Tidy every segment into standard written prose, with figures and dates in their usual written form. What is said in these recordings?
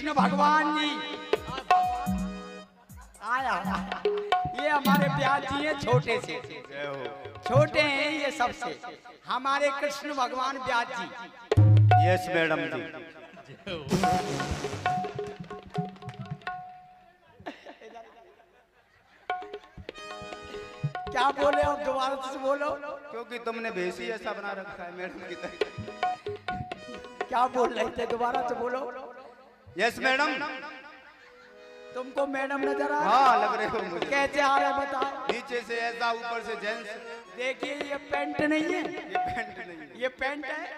कृष्ण भगवान जी आया। ये हमारे ब्यास जी हैं, छोटे से छोटे हैं ये सबसे, हमारे कृष्ण भगवान ब्यास जी। यस मैडम जी। क्या बोले आप दोबारा से बोलो, क्योंकि तुमने भेष ही ऐसा बना रखा है मैडम की तरह। क्या बोल रहे थे, दोबारा से बोलो। Yes madam. तुमको मैडम नजर आ हाँ लग रहे हो मुझे। कैसे आ रहे बताओ। नीचे से ऐसा ऊपर से जेंट्स। देखिए ये पैंट नहीं है, ये पैंट नहीं है। ये पैंट है,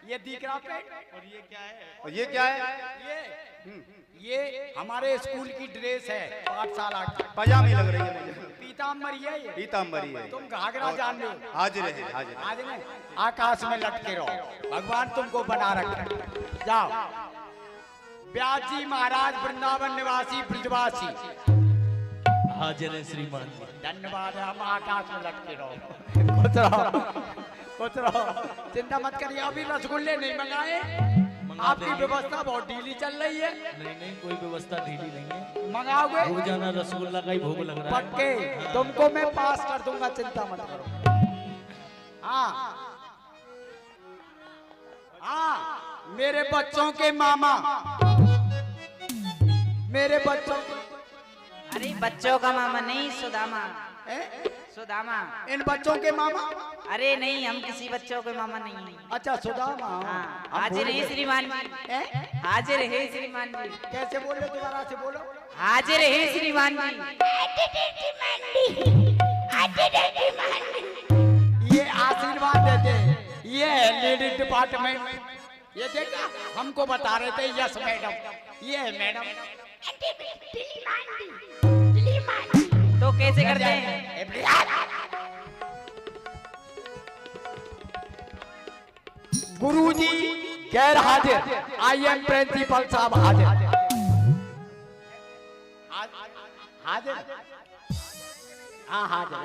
ये दिख रहा पैंट। और ये क्या है? और ये क्या है? ये हमारे स्कूल की ड्रेस है, पाठशाला की। पजामी लग रही है मुझे। पीताम्बरी है ये। पीताम्बरी है। तुम घाघरा जान रहे हो। हाजिर है हाजिर है। आज में आकाश में लटके रहो, भगवान तुमको बना रखे। जाओ। व्यास जी महाराज वृंदावन निवासी ब्रजवासी। हाजिर है श्रीमान। धन्यवाद। हम आकाश में लटके रहो। खुश रहो, खुश रहो, चिंता मत करिए। अभी रसगुल्ले नहीं मंगाए, आपकी व्यवस्था बहुत ढीली चल रही है। नहीं नहीं कोई व्यवस्था ढीली नहीं है। मंगाओगे? रोजाना रसगुल्ला का ही भोग लग रहा है। पक्के तुमको मैं पास कर दूंगा, चिंता मत करो। हाँ हाँ, मेरे बच्चों के मामा, मेरे बच्चों। अरे बच्चों का मामा नहीं, सुदामा। सुदामा इन बच्चों के मामा। अरे नहीं, हम किसी बच्चों के मामा नहीं हैं। अच्छा सुदामा। हाँ, हाजिर है श्रीमान जी। हाजिर है श्रीमान जी। कैसे बोल रहे, दोबारा से बोलो। हाजिर है श्रीमान जी। ये आशीर्वाद देते हैं, ये है लेडीज डिपार्टमेंट। ये देखा, हमको बता रहे थे यस मैडम, ये है मैडम। तो कैसे करते हैं? गुरुजी गैर हाजिर, आई एम प्रिंसिपल साहब हाजिर। हाजिर, हाँ हाजिर।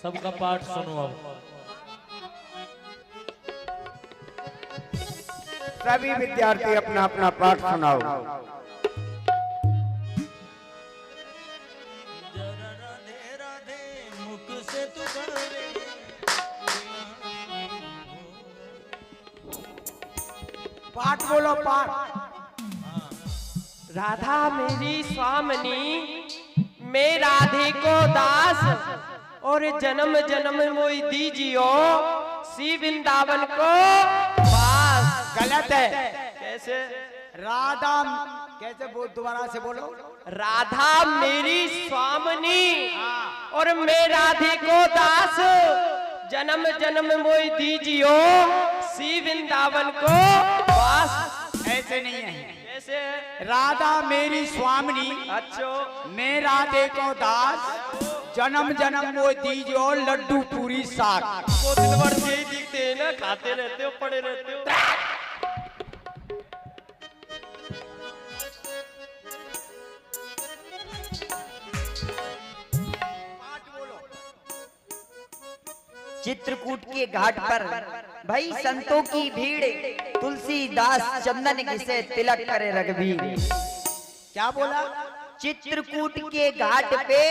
सबका पाठ सुनो अब। सभी विद्यार्थी अपना अपना पाठ सुनाओ। पाठ बोलो पाठ। राधा मेरी स्वामिनी, मैं राधे को दास, और जन्म जन्म मोई दीजियो श्री वृंदावन को वास। गलत है। कैसे? राधा कैसे बोल, दोबारा से बोलो। राधा मेरी स्वामिनी और मैं राधे को दास, जन्म जन्म मोई दीजियो श्री वृंदावन को वास। ऐसे नहीं है। कैसे? राधा मेरी स्वामिनी, अच्छो मैं राधे को दास, जन्म जन्म वो दीजियो लड्डू पूरी साग। को दिन भर यही दिखते हैं ना, खाते रहते हो, पड़े रहते हो। चित्रकूट के घाट पर भाई संतों की भीड़, तुलसीदास चंदन घिसे तिलक करे रघुवीर। क्या बोला? चित्रकूट के घाट पे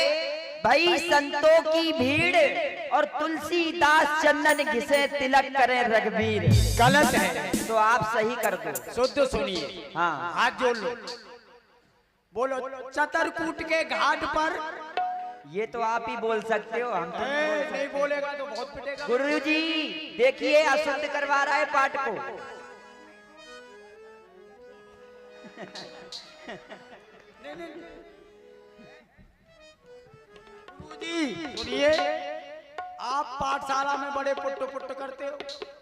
भाई संतों की भीड़ और तुलसीदास चंदन घिसे तिलक करे रघुवीर। गलत है। तो आप सही कर दो। शुद्ध सुनिए। हाँ, हाथ जोड़ लो, बोलो चित्रकूट के घाट पर। ये तो आप ही बोल सकते हो, हम तो नहीं बोल सकते। नहीं बोलेगा तो बहुत पिटेगा। गुरुजी देखिए, अशुद्ध करवा रहा है पाठ को। गुरुजी सुनिए, आप पाठशाला में बड़े पुट्ट पुट्ट करते हो,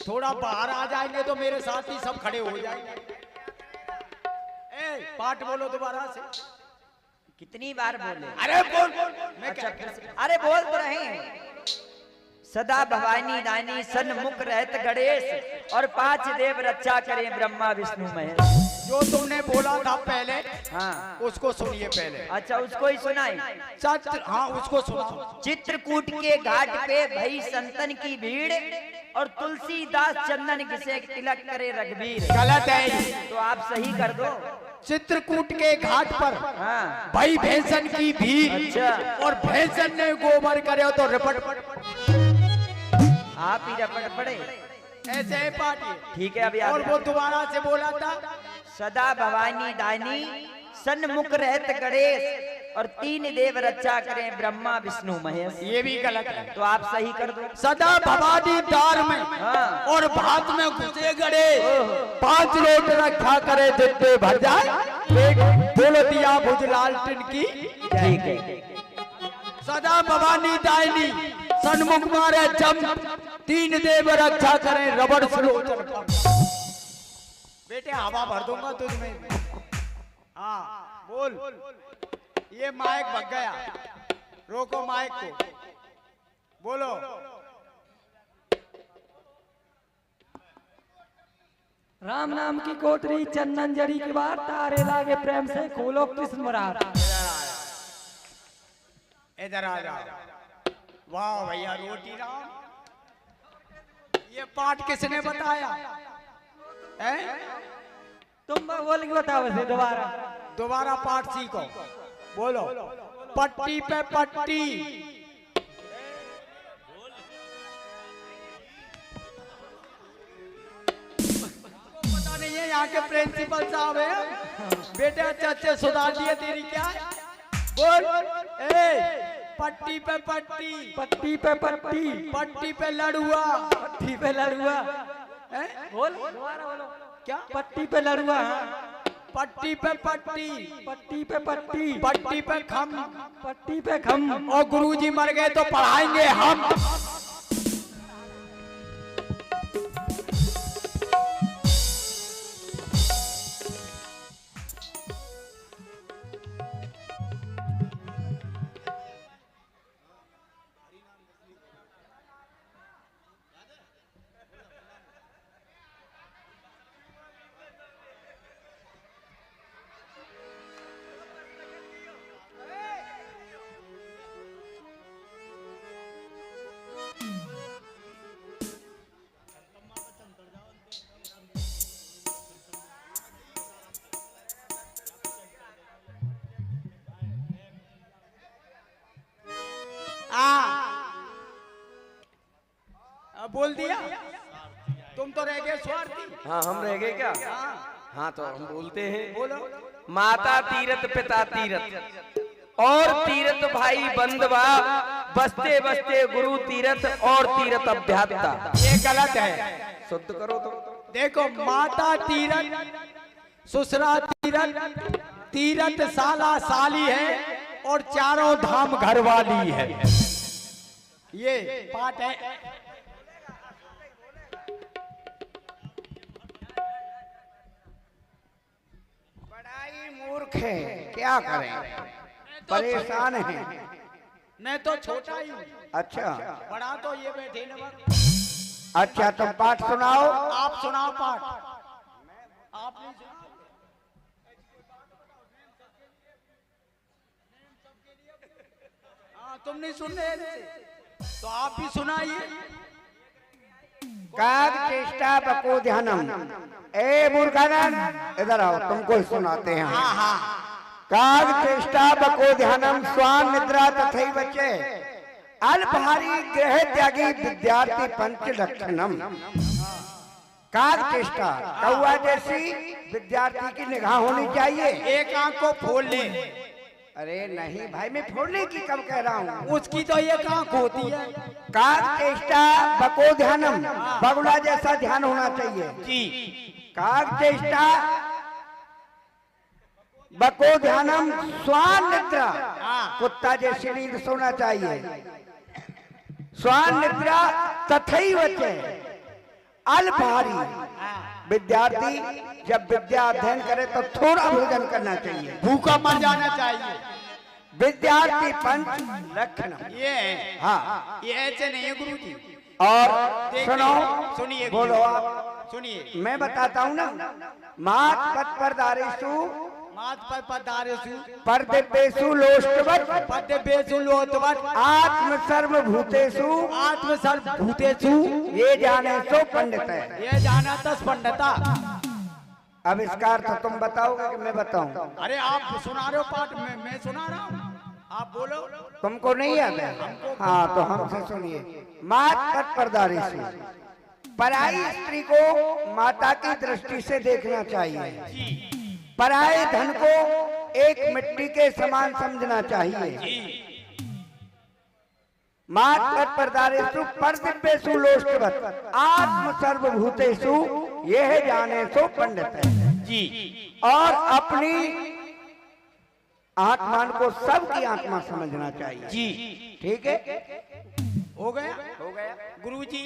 थोड़ा बाहर आ जाएंगे तो मेरे साथ ही सब खड़े हो जाएंगे। पाठ बोलो दोबारा से। कितनी बार बोले? अरे बोल। मैं अच्छा, अरे बोल तो रहे हैं। सदा भवानी दानी सन्मुख रहत गणेश, और 5 देव रक्षा करें ब्रह्मा विष्णु महेश। जो तुमने बोला था पहले, हाँ उसको सुनिए पहले। अच्छा, उसको ही सुनाई। हाँ उसको सुनाओ। चित्रकूट के घाट पे भई संतन की भीड़ और तुलसीदास चंदन घिसे तिलक करे रघुवीर। गलत है। तो आप सही कर दो। चित्रकूट के घाट पर हाँ भाई भैंसन की भीड़ अच्छा। और भैंसन ने गोबर करे तो रिपट आप ही रपट पड़े। ऐसे है पार्टी। ठीक है अभी और आगे। वो दोबारा से बोला था सदा भवानी दानी सन्मुख रहत गणेश और तीन देव रक्षा करें ब्रह्मा विष्णु महेश। ये भी गलत है। तो आप सही कर दो। सदा भवानी दार में हाँ। और भात में घुसे गड़े 5 लोट रखा करे जितने भर जाए पेट बोलो दिया भुजलाल टिनकी। ठीक है सदा भवानी दायनी सन्मुख मारे जम 3 देव रक्षा करें रबड़ सुलोचन पर। बेटे हवा भर दूंगा तुझमें। हाँ बोल। ये माइक भग गया, रोको माइक को। बोलो। राम नाम की कोटरी चंदन जड़ी की बात तारे लागे प्रेम से खोलो कृष्ण मुरार। इधर आ जाओ। वाह भैया रोटी राम। ये पाठ किसने बताया है? तुम बोल के बताओ वैसे दोबारा। दोबारा पाठ सीखो। बोलो। पट्टी पे पट्टी पता नहीं है, यहाँ के प्रिंसिपल साहब है। बेटे अच्छे अच्छे सुधार दिए। तेरी क्या है? बोल। पट्टी पे पट्टी पट्टी पे पट्टी पट्टी पे लड़ुआ पट्टी पे लड़ुआ। हैं? बोल दोबारा बोलो। क्या? पट्टी पे लड़ुआ। पट्टी पे पट्टी पट्टी पे पट्टी पट्टी पे खम पट्टी पे खम। और गुरुजी मर गए तो पढ़ाएंगे हम। बोल दिया। तुम तो रह गए स्वार्थी। हाँ हम रह गए क्या? हाँ हाँ तो हम बोलते हैं। बोलो। माता तीरथ पिता तीरथ और तीरथ भाई बंधवा बसते बसते गुरु तीरथ और तीरथ अभ्यात्ता। ये गलत है। शुद्ध करो तो। देखो माता तीरथ ससुरा तीरथ तीरथ साला साली है और चारों धाम घरवाली है। ये पाठ है। बड़ाई मूर्ख है, क्या करें, परेशान है। मैं तो छोटा ही हूँ। अच्छा बड़ा तो ये बैठे न। अच्छा तुम पाठ सुनाओ। आप सुनाओ पाठ। आप नहीं सुना? हाँ तुम नहीं सुन रहे थे तो आप भी सुनाइए। काग चेष्टा बको ध्यानम। ए मूर्खानन इधर आओ, तुमको ही सुनाते हैं। हाँ हाँ। काग चेष्टा बको ध्यानम स्वान निद्रा तथई बचे अल्पहारी ग्रह त्यागी विद्यार्थी पंच लक्षणम। काग चेष्टा कौआ जैसी विद्यार्थी की निगाह होनी चाहिए। एक आंख को खोल ले। अरे नहीं भाई, मैं फोड़ने की कब कह रहा हूँ। उसकी तो एक आंख होती है। काग चेष्टा बको ध्यानम, बगुला जैसा ध्यान होना चाहिए जी। काग चेष्टा बको ध्यानम स्वान निद्रा, कुत्ता जैसी नींद सोना चाहिए। स्वान निद्रा तथई वचे अल्पहारी विद्यार्थी जब विद्या अध्ययन करे तो थोड़ा भोजन करना चाहिए, भूखा मर जाना चाहिए। विद्यार्थी पंच लक्षण। ये है। हाँ ये ऐसे नहीं है गुरु जी। और सुनो, सुनिए बोलो आप। सुनिए। मैं बताता हूँ ना। मात पद पर दारेशु मात पर पदारेसु परदिव्येषु लोष्टवत् पद्येषु लोटवत् आत्म सर्व भूतेषु आत्म सर्वभूतेषु ये जाने सो पंडित है। ये जाना तस पंडिता। अब इसका अर्थ तुम बताओगे कि मैं बताऊं? अरे आप सुना रहे हो पाठ में, मैं सुना रहा हूँ, आप बोलो। तुमको नहीं याद है? हाँ तो हमसे सुनिए। मात तत्परदारी से पराई स्त्री को माता की दृष्टि से देखना चाहिए, पराये धन को एक मिट्टी के समान समझना चाहिए। मात तत्परदारेषु परदिव्येषु लोष्टवत् आत्म सर्वभूतेषु यह जाने सो पंडित है जी। और अपनी आत्मान को सबकी आत्मा समझना चाहिए जी। ठीक है? हो गया? गुरुजी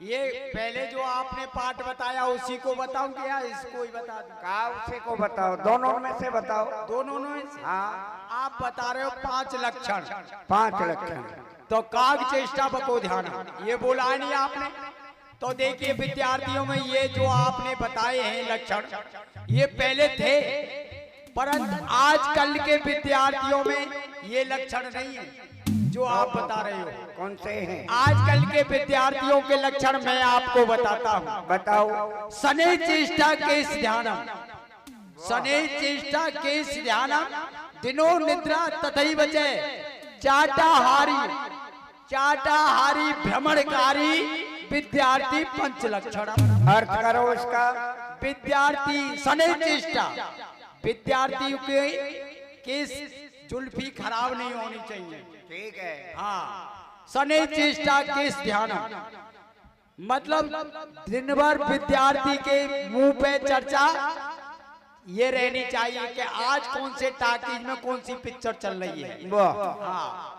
ये पहले जो आपने पाठ बताया उसी को बताऊं क्या इसको ही बता दूं? का उसे को बताओ, दोनों में से बताओ। दोनों में से? हाँ, आप बता रहे हो 5 लक्षण। 5 लक्षण। तो काग चेष्टा बको ध्यान ये बोला है नहीं आपने? तो देखिए विद्यार्थियों में ये जो आपने बताए हैं लक्षण ये पहले थे, परंतु आजकल के विद्यार्थियों में ये लक्षण नहीं है जो आप बता रहे हो। कौन से हैं? आजकल के विद्यार्थियों के लक्षण मैं आपको बताता हूँ। बताओ। शनै चेष्टा केश ध्यानम, शनै चेष्टा केश ध्यानम, दिनो निद्रा तथैव च चाटाहारी भ्रमणकारी विद्यार्थी 5 लक्षण। अर्थ करो इसका। विद्यार्थी शनै चेष्टा, विद्यार्थियों के केस जुल्फी खराब नहीं होनी चाहिए। ठीक है। हाँ, शनै चेष्टा केस ध्यान मतलब दिन भर विद्यार्थी के मुंह पे चर्चा ये रहनी चाहिए कि आज कौन से टाकीज में कौन सी पिक्चर चल रही है। वाह। हाँ,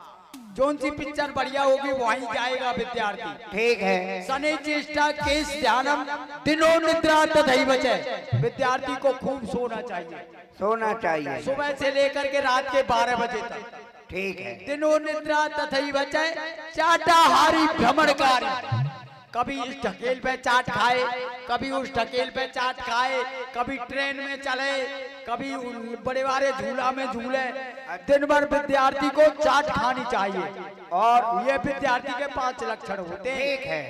जोन सी पिक्चर बढ़िया होगी वहीं जाएगा विद्यार्थी। ठीक है। शनै चेष्टा केश ध्यानम, दिनो निद्रा तथैव च, विद्यार्थी को खूब सोना चाहिए। सोना चाहिए सुबह से लेकर के रात के 12 बजे तक। ठीक है। दिनो निद्रा तथैव च चाटाहारी भ्रमणकारी, कभी इस ढकेल पे चाट खाए, कभी उस ढकेल पे चाट खाए, कभी ट्रेन में चले, कभी बड़े बड़े झूला में झूले। दिन भर विद्यार्थी को चाट खानी चाहिए और ये विद्यार्थी के 5 लक्षण होते हैं। ठीक है,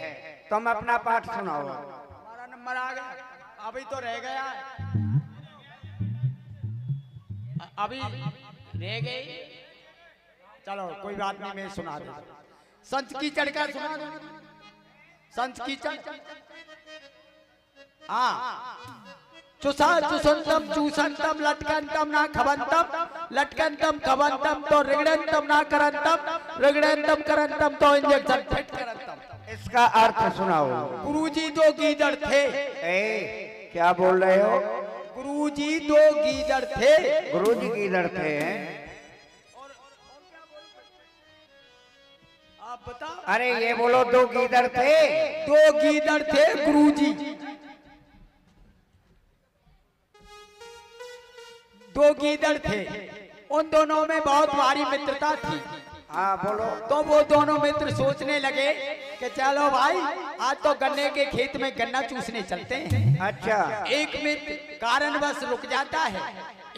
तुम अपना पाठ सुनाओ। हमारा नंबर आ गया, अभी तो रह गया, अभी रह गई। चलो कोई बात नहीं, मैं सुना दूं। संत कीचड़ का सुना दूं? संत कीचड़, हाँ, चुसा चुसंतम चूसंतम लटकंतम ना खबंतम लटकंतम खबंतम तो रिगड़ंतम ना करंतम रिगड़ंतम करंतम तो इंजेक्शन फिट करंतम। इसका अर्थ सुनाओ। गुरुजी 2 गीदड़ थे। क्या बोल रहे हो? गुरुजी 2 गीदड़ थे। गुरुजी गीदड़ थे? आप बताओ। अरे ये बोलो 2 गीदड़ थे। 2 गीदड़ थे गुरुजी, 2 गीदड़ थे। उन दोनों में बहुत भारी मित्रता थी। हाँ बोलो। तो वो दोनों मित्र सोचने लगे कि चलो भाई आज तो गन्ने के खेत में गन्ना चूसने चलते हैं। अच्छा। एक मित्र कारणवश रुक जाता है,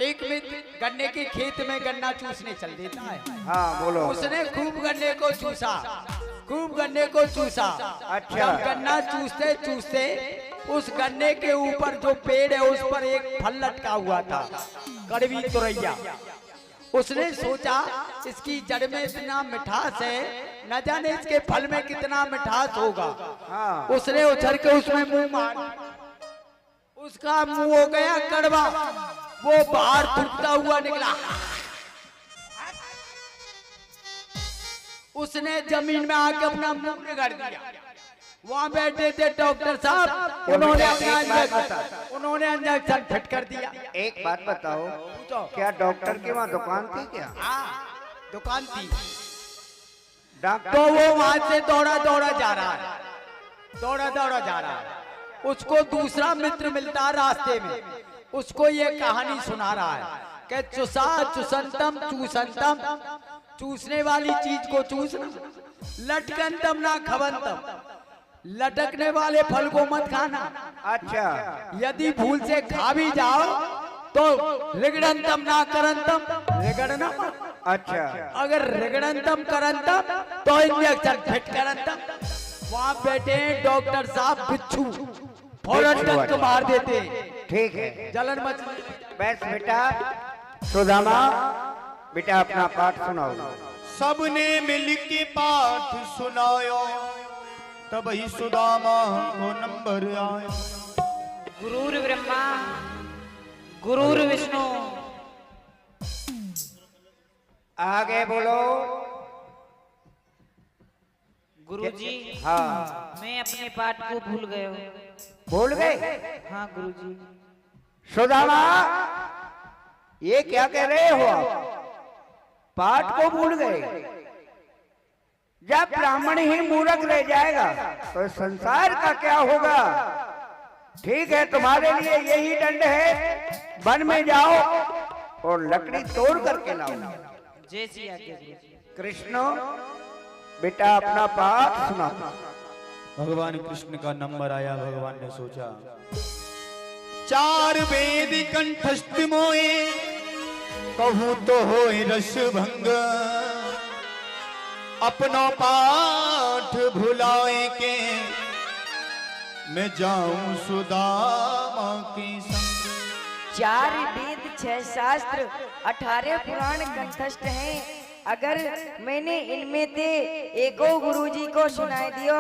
एक मित्र गन्ने के खेत में गन्ना चूसने चल देता है। हाँ बोलो। उसने खूब गन्ने को चूसा, खूब गन्ने को चूसा। अच्छा। जब गन्ना चूसते चूसते उस गन्ने के ऊपर जो पेड़ है उस पर एक फल लटका हुआ था, कड़वी तुरैया। उसने सोचा इसकी जड़ में इतना मिठास है, न जाने इसके फल में कितना मिठास होगा। हाँ। उसने उछल के उसमें मुंह मार, उसका मुंह हो गया कड़वा, वो बाहर थूकता हुआ निकला। उसने जमीन में आके अपना मुंह रगड़ दिया। वहाँ बैठे थे डॉक्टर साहब, उन्होंने अपना इंजेक्शन फिट कर दिया। एक बात बताओ, क्या डॉक्टर की वहाँ दुकान थी क्या? हाँ, दुकान थी। डॉक्टर तो वो वहां से दौड़ा दौड़ा जा रहा है, दौड़ा दौड़ा जा रहा है। उसको दूसरा मित्र मिलता रास्ते में, उसको ये कहानी सुना रहा है कि चुसा चुसंतम चूसंतम, चूसने वाली चीज को चूसना, लटकंतम ना खबंतम, लटकने वाले फल को मत खाना। अच्छा। यदि भूल से खा भी जाओ तो रिगड़ंतम ना करंतम, रिगड़ना। अच्छा। अगर रिगड़ंतम करंतम तो इंजेक्शन फिट करंतम। वहाँ बैठे डॉक्टर साहब बिच्छू फौरन डंक मार देते। ठीक है, जलन मच बस बेटा। सुदामा बेटा अपना पाठ सुनाओ। सबने मिल के पाठ सुनायो, तब ही सुदामा को नंबर आया। गुरुर ब्रह्मा गुरुर विष्णु। आगे बोलो। गुरुजी हाँ, मैं अपने पाठ को भूल गया हूँ। भूल गए? हाँ गुरुजी। सुदामा ये क्या कह रहे हो आप? पाठ को भूल गए? जब ब्राह्मण ही मूर्ख रह जाएगा तो संसार का क्या होगा? ठीक है, तुम्हारे लिए यही दंड है, वन में जाओ और लकड़ी तोड़ करके लाओ। जय श्री आज्ञा गुरुजी। कृष्ण बेटा अपना पाठ सुना। भगवान कृष्ण का नंबर आया। भगवान ने सोचा, चार वेद कंठस्थ मोए, कहूँ तो होए रस भंग, अपनो पाठ भुलाए के मैं जाऊं सुदामा के संग। 4 वेद 6 शास्त्र 18 पुराण कंठस्थ हैं। अगर मैंने इनमें से एको गुरुजी को सुनाई दियो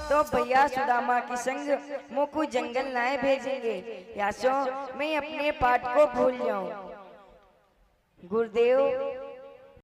तो भैया सुदामा की संग मोकू जंगल लाए भेजेंगे, या सो मैं अपने पाठ को भूल जाऊं। गुरुदेव